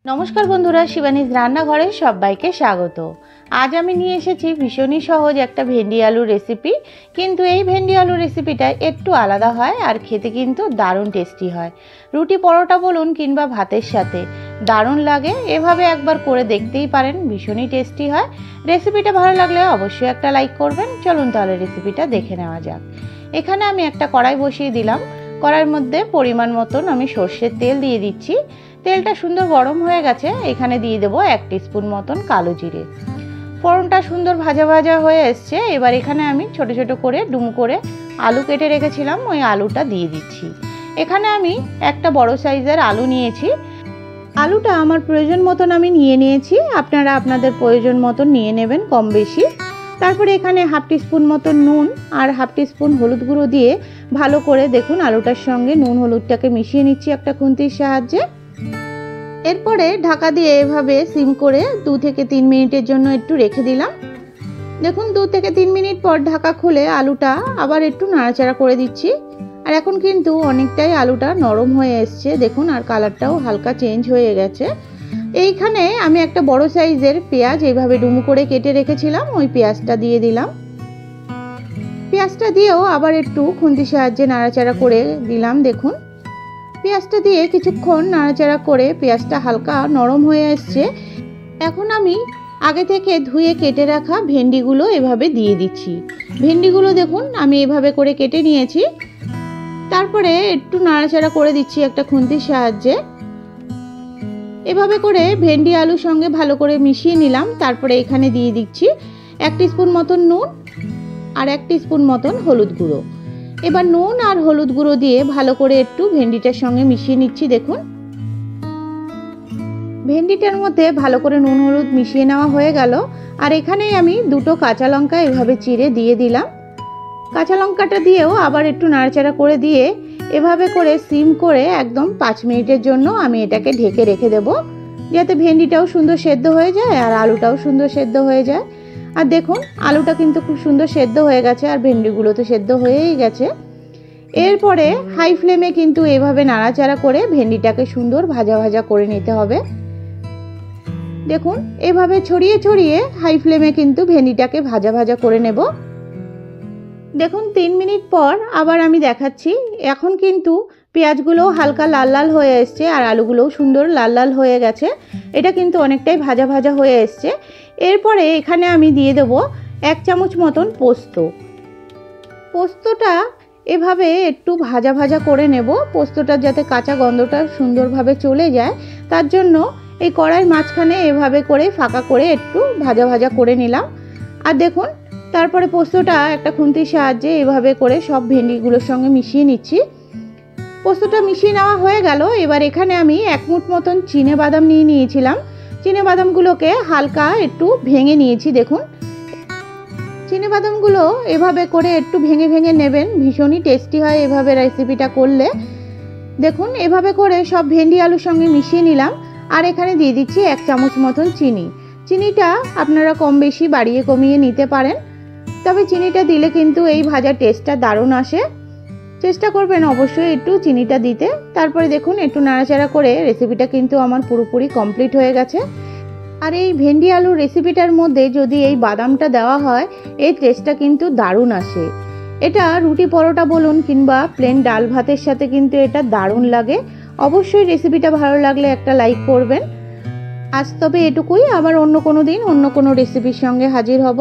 नमस्कार बंधुरा शिवानीज रान्नाघरे सबाइके स्वागत। आज आमी निये एसेछि भीषणই सहज एक भेंडी आलू रेसिपि। किन्तु এই भेंडी आलू रेसिपिटा एकटू आलादा हय और खेते किन्तु दारुण टेस्टी हय। रुटी परोटा बोलुन किंबा भातेर साथे दारुण लागे। एभाবে একবার করে দেখতেই পারেন, ভীষণই টেস্টি হয়। রেসিপিটা ভালো লাগলে অবশ্যই একটা লাইক করবেন। চলুন তাহলে রেসিপিটা দেখে নেওয়া যাক। এখানে আমি একটা কড়াই বসিয়ে দিলাম। কড়াইয়ের মধ্যে পরিমাণ মতন আমি সরষের তেল দিয়ে দিচ্ছি। তেলটা সুন্দর গরম হয়ে গেছে, এখানে দিয়ে দেব 1 টিস্পুন মতন কালো জিরে। ফোড়নটা সুন্দর ভাজা ভাজা হয়ে এসছে। এবার এখানে আমি ছোট ছোট করে ডুমো করে আলু কেটে রেখেছিলাম, ওই আলুটা দিয়ে দিচ্ছি। এখানে আমি একটা বড় সাইজের আলু নিয়েছি। আলুটা আমার প্রয়োজন মতন আমি নিয়ে নিয়েছি, আপনারা আপনাদের প্রয়োজন মতন নিয়ে নেবেন কম বেশি। তারপরে এখানে 1/2 টিস্পুন মতন নুন আর 1/2 টিস্পুন হলুদ গুঁড়ো দিয়ে ভালো করে দেখুন আলুটার সঙ্গে নুন হলুদটাকে মিশিয়ে নিচ্ছি একটা খুন্তির সাহায্যে। এরপরে ঢাকা দিয়ে এভাবে সিম করে 2 থেকে 3 মিনিটের জন্য একটু রেখে দিলাম। দেখুন 2 থেকে 3 মিনিট পর ঢাকা খুলে আলুটা আবার একটু নাড়াচাড়া করে দিচ্ছি। আর এখন কিন্তু অনেকটাই আলুটা নরম হয়ে এসছে, দেখুন, আর কালারটাও হালকা চেঞ্জ হয়ে গেছে। এইখানে আমি একটা বড় সাইজের পেঁয়াজ এইভাবে ডুমো করে কেটে রেখেছিলাম, ওই পেঁয়াজটা দিয়ে দিলাম। পেঁয়াজটা দিয়েও আবার একটু খুন্তির সাহায্যে নাড়াচাড়া করে দিলাম। দেখুন পেঁয়াজটা দিয়ে কিছুক্ষণ নাড়াচাড়া করে পেঁয়াজটা হালকা নরম হয়ে আসছে। এখন আমি আগে থেকে ধুয়ে কেটে রাখা ভেন্ডিগুলো এভাবে দিয়ে দিচ্ছি। ভেন্ডিগুলো দেখুন আমি এভাবে করে কেটে নিয়েছি। তারপরে একটু নাড়াচাড়া করে দিচ্ছি একটা খুন্তির সাহায্যে। এভাবে করে ভেন্ডি আলুর সঙ্গে ভালো করে মিশিয়ে নিলাম। তারপরে এখানে দিয়ে দিচ্ছি 1 টিস্পুন মতন নুন আর 1 টিস্পুন মতন হলুদ গুঁড়ো। এবার নুন আর হলুদ গুঁড়ো দিয়ে ভালো করে একটু ভেন্ডিটার সঙ্গে মিশিয়ে নিচ্ছি। দেখুন ভেন্ডিটার মধ্যে ভালো করে নুন হলুদ মিশিয়ে নেওয়া হয়ে গেল। আর এখানেই আমি 2টো কাঁচা লঙ্কা এভাবে চিড়ে দিয়ে দিলাম। কাঁচা লঙ্কাটা দিয়েও আবার একটু নাড়াচাড়া করে দিয়ে এভাবে করে সিম করে একদম 5 মিনিটের জন্য আমি এটাকে ঢেকে রেখে দেব, যাতে ভেন্ডিটাও সুন্দর সেদ্ধ হয়ে যায় আর আলুটাও সুন্দর সেদ্ধ হয়ে যায়। আর দেখুন আলুটা কিন্তু খুব সুন্দর সেদ্ধ হয়ে গেছে আর ভেন্ডিগুলো তো সেদ্ধ হয়েই গেছে। এরপরে হাই ফ্লেমে কিন্তু এভাবে নাড়াচাড়া করে ভেন্ডিটাকে সুন্দর ভাজা ভাজা করে নিতে হবে। দেখুন এভাবে ছড়িয়ে ছড়িয়ে হাই ফ্লেমে কিন্তু ভেন্ডিটাকে ভাজা ভাজা করে নেব। দেখুন 3 মিনিট পর আবার আমি দেখাচ্ছি। এখন কিন্তু পেঁয়াজগুলো হালকা লাল লাল হয়ে এসছে আর আলুগুলোও সুন্দর লাল লাল হয়ে গেছে। এটা কিন্তু অনেকটাই ভাজা ভাজা হয়ে এসছে। এরপরে এখানে আমি দিয়ে দেব 1 চামচ মতন পোস্ত। পোস্তটা এভাবে একটু ভাজা ভাজা করে নেব, পোস্তটা যাতে কাঁচা গন্ধটা সুন্দরভাবে চলে যায়, তার জন্য এই কড়াইয়ের মাঝখানে এভাবে করে ফাঁকা করে একটু ভাজা ভাজা করে নিলাম। আর দেখুন তারপরে পোস্তটা একটা খুন্তির সাহায্যে এভাবে করে সব ভেন্ডিগুলোর সঙ্গে মিশিয়ে নিচ্ছি। পোস্তটা মিশিয়ে নেওয়া হয়ে গেল। এবার এখানে আমি 1 মুঠ মতন চিনে বাদাম নিয়ে নিয়েছিলাম। চিনে বাদামগুলোকে হালকা একটু ভেঙে নিয়েছি। দেখুন চিনে বাদামগুলো এভাবে করে একটু ভেঙে ভেঙে নেবেন, ভীষণই টেস্টি হয় এভাবে রেসিপিটা করলে। দেখুন এভাবে করে সব ভেন্ডি আলুর সঙ্গে মিশিয়ে নিলাম। আর এখানে দিয়ে দিচ্ছি 1 চামচ মতন চিনি। চিনিটা আপনারা কম বেশি বাড়িয়ে কমিয়ে নিতে পারেন, তবে চিনিটা দিলে কিন্তু এই ভাজার টেস্টটা দারুণ আসে। চেষ্টা করবেন অবশ্যই একটু চিনিটা দিতে। তারপরে দেখুন একটু নাড়াচাড়া করে রেসিপিটা কিন্তু আমার পুরোপুরি কমপ্লিট হয়ে গেছে। আর এই ভেন্ডি আলু রেসিপিটার মধ্যে যদি এই বাদামটা দেওয়া হয়, এই টেস্টটা কিন্তু দারুণ আসে। এটা রুটি পরোটা বলুন কিংবা প্লেন ডাল ভাতের সাথে কিন্তু এটা দারুণ লাগে। অবশ্যই রেসিপিটা ভালো লাগলে একটা লাইক করবেন। আজ তবে এটুকুই, আবার অন্য কোনো দিন অন্য কোনো রেসিপির সঙ্গে হাজির হব।